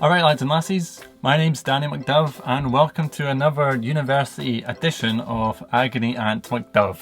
Alright lads and lassies, my name's Agony Aunt McDove and welcome to another university edition of Agony Aunt McDove.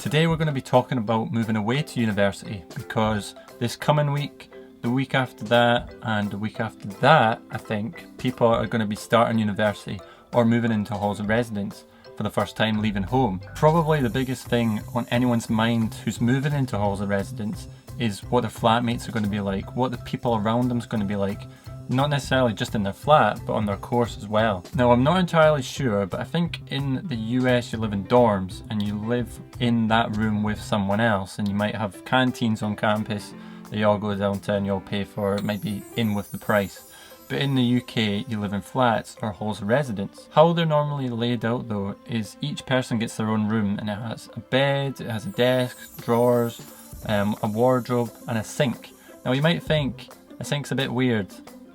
Today we're going to be talking about moving away to university because this coming week, the week after that and the week after that, I think, people are going to be starting university or moving into halls of residence for the first time leaving home. Probably the biggest thing on anyone's mind who's moving into halls of residence is what their flatmates are going to be like, what the people around them is going to be like. Not necessarily just in their flat, but on their course as well. Now I'm not entirely sure, but I think in the US you live in dorms and you live in that room with someone else, and you might have canteens on campus that you all go down to and you all pay for. It might be in with the price. But in the UK you live in flats or halls of residence. How they're normally laid out though is each person gets their own room, and it has a bed, it has a desk, drawers, a wardrobe and a sink. Now you might think a sink's a bit weird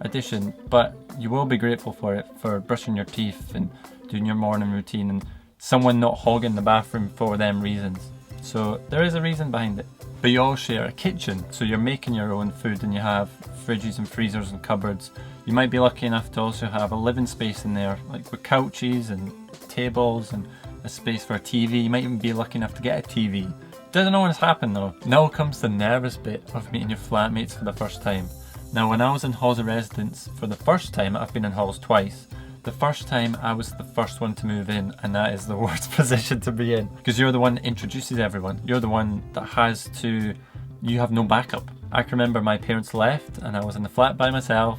addition, but you will be grateful for it, for brushing your teeth and doing your morning routine and someone not hogging the bathroom for them reasons. So there is a reason behind it. But you all share a kitchen, so you're making your own food and you have fridges and freezers and cupboards. You might be lucky enough to also have a living space in there, like with couches and tables and a space for a TV. You might even be lucky enough to get a TV. Doesn't always happen though. Now comes the nervous bit of meeting your flatmates for the first time. Now when I was in halls of residence for the first time, I've been in halls twice. The first time I was the first one to move in, and that is the worst position to be in. Because you're the one that introduces everyone. You're the one that has to, you have no backup. I can remember my parents left and I was in the flat by myself,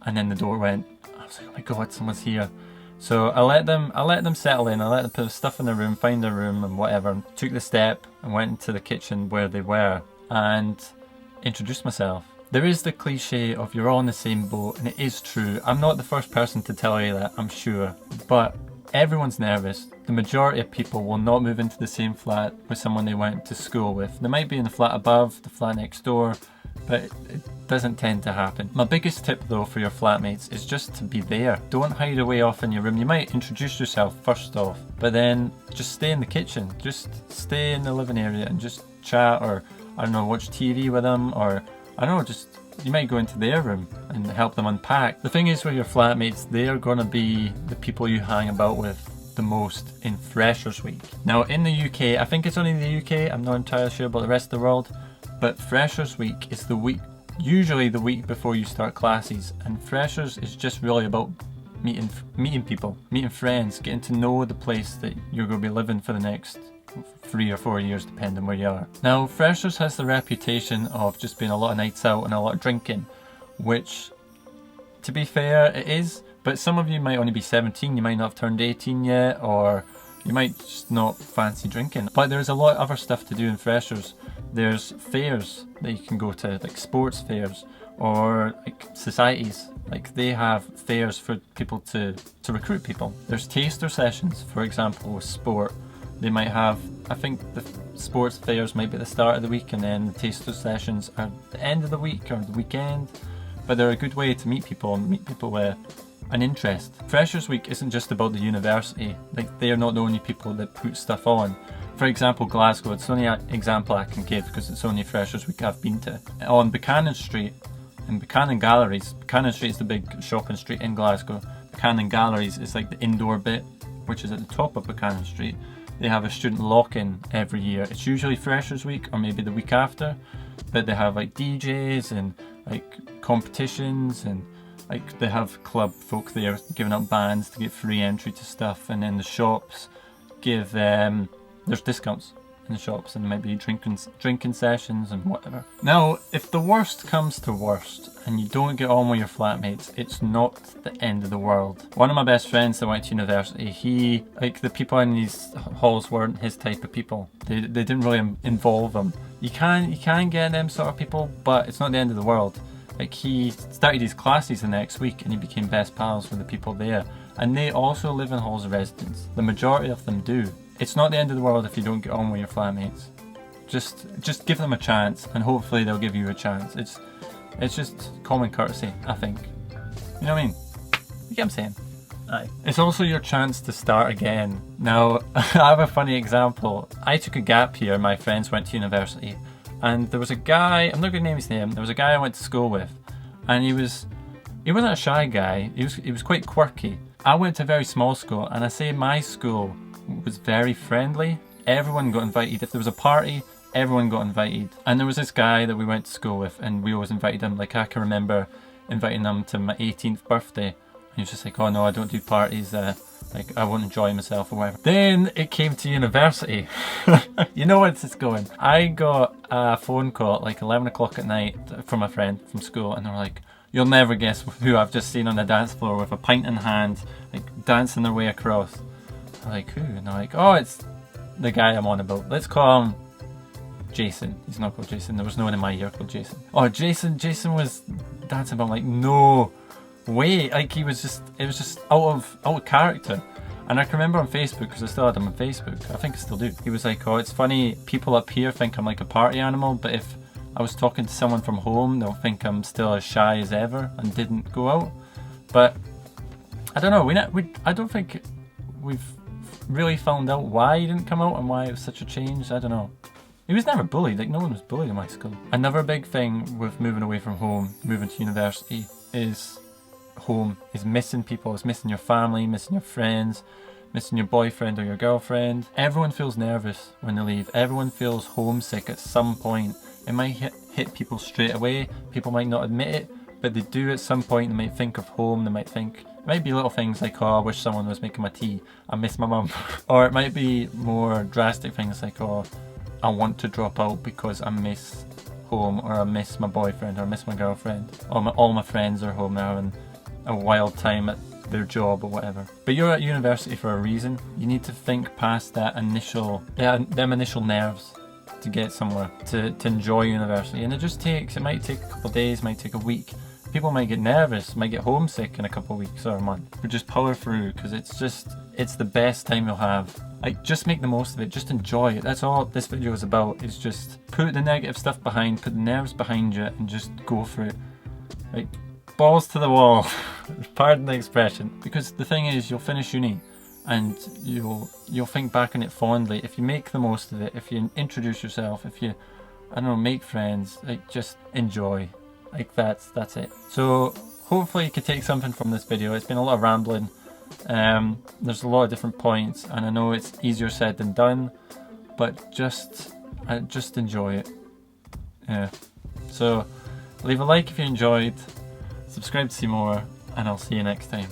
and then the door went. I was like, oh my god, someone's here. So I let them settle in, I let them put stuff in their room, find their room and whatever, and took the step and went into the kitchen where they were and introduced myself. There is the cliche of you're all in the same boat, and it is true. I'm not the first person to tell you that, I'm sure. But everyone's nervous. The majority of people will not move into the same flat with someone they went to school with. They might be in the flat above, the flat next door, but it doesn't tend to happen. My biggest tip though for your flatmates is just to be there. Don't hide away off in your room. You might introduce yourself first off, but then just stay in the kitchen. Just stay in the living area and just chat, or I don't know, watch TV with them, or I don't know, just you might go into their room and help them unpack. The thing is with your flatmates, they are going to be the people you hang about with the most in Freshers Week. Now in the UK, I think it's only in the UK, I'm not entirely sure about the rest of the world, but Freshers Week is the week, usually the week before you start classes, and Freshers is just really about meeting people, meeting friends, getting to know the place that you're going to be living for the next 3 or 4 years depending where you are. Now Freshers has the reputation of just being a lot of nights out and a lot of drinking, which to be fair it is, but some of you might only be 17, you might not have turned 18 yet, or you might just not fancy drinking. But there's a lot of other stuff to do in Freshers. There's fairs that you can go to, like sports fairs, or like societies, like they have fairs for people to recruit people. There's taster sessions, for example with sport. They might have, I think the sports fairs might be at the start of the week and then the taster sessions are the end of the week or the weekend. But they're a good way to meet people and meet people with an interest. Freshers Week isn't just about the university, like they are not the only people that put stuff on. For example, Glasgow, it's the only example I can give because it's only Freshers Week I've been to. On Buchanan Street, in Buchanan Galleries, Buchanan Street is the big shopping street in Glasgow. Buchanan Galleries is like the indoor bit, which is at the top of Buchanan Street. They have a student lock-in every year. It's usually Freshers Week or maybe the week after, but they have like DJs and like competitions, and like they have club folk there giving up bands to get free entry to stuff, and then the shops give there's discounts in the shops, and there might be drinking sessions and whatever. Now if the worst comes to worst and you don't get on with your flatmates, it's not the end of the world. One of my best friends that went to university, the people in these halls weren't his type of people. They didn't really involve him. You can get them sort of people, but it's not the end of the world. Like he started his classes the next week and he became best pals with the people there, and they also live in halls of residence. The majority of them do. It's not the end of the world if you don't get on with your flatmates. Just give them a chance, and hopefully they'll give you a chance. It's just common courtesy, I think. You know what I mean? You get what I'm saying? Aye. It's also your chance to start again. Now, I have a funny example. I took a gap year, my friends went to university, and there was a guy, I'm not going to name his name, there was a guy I went to school with, and he was He wasn't a shy guy, he was quite quirky. I went to a very small school, and I say my school was very friendly. Everyone got invited. If there was a party, everyone got invited. And there was this guy that we went to school with, and we always invited him. Like, I can remember inviting him to my 18th birthday. And he was just like, oh no, I don't do parties, like I won't enjoy myself or whatever. Then it came to university. You know where this is going. I got a phone call at like 11 o'clock at night from a friend from school, and they were like, you'll never guess who I've just seen on the dance floor with a pint in hand, like dancing their way across. I'm like, who? And they're like, oh, it's the guy I'm on about. Let's call him Jason. He's not called Jason. There was no one in my year called Jason. Oh, Jason was dancing about, like, no way. Like, it was just out of character. And I can remember on Facebook, because I still had him on Facebook, I think I still do. He was like, oh, it's funny, people up here think I'm like a party animal, but if I was talking to someone from home, they'll think I'm still as shy as ever and didn't go out. But I don't know, I don't think we've really found out why he didn't come out and why it was such a change. I don't know. He was never bullied, like no one was bullied in my school. Another big thing with moving away from home, moving to university, is home, is missing people, is missing your family, missing your friends, missing your boyfriend or your girlfriend. Everyone feels nervous when they leave. Everyone feels homesick at some point. It might hit people straight away. People might not admit it, but they do at some point. They might think of home. They might think, it might be little things like, oh, I wish someone was making my tea. I miss my mum. Or it might be more drastic things like, oh, I want to drop out because I miss home, or I miss my boyfriend, or I miss my girlfriend, or all my friends are home now and a wild time at their job or whatever. But you're at university for a reason. You need to think past that initial, them initial nerves to get somewhere, to enjoy university. And it might take a couple of days, might take a week. People might get nervous, might get homesick in a couple of weeks or a month. But just power through, because it's the best time you'll have. Like, just make the most of it, just enjoy it. That's all this video is about, is just put the negative stuff behind, put the nerves behind you, and just go for it. Like, balls to the wall. Pardon the expression. Because the thing is, you'll finish uni and you'll think back on it fondly if you make the most of it, if you introduce yourself, if you, I don't know, make friends, like, just enjoy. Like, that's it. So hopefully you could take something from this video. It's been a lot of rambling. There's a lot of different points, and I know it's easier said than done, but just enjoy it. Yeah. So leave a like if you enjoyed, subscribe to see more, and I'll see you next time.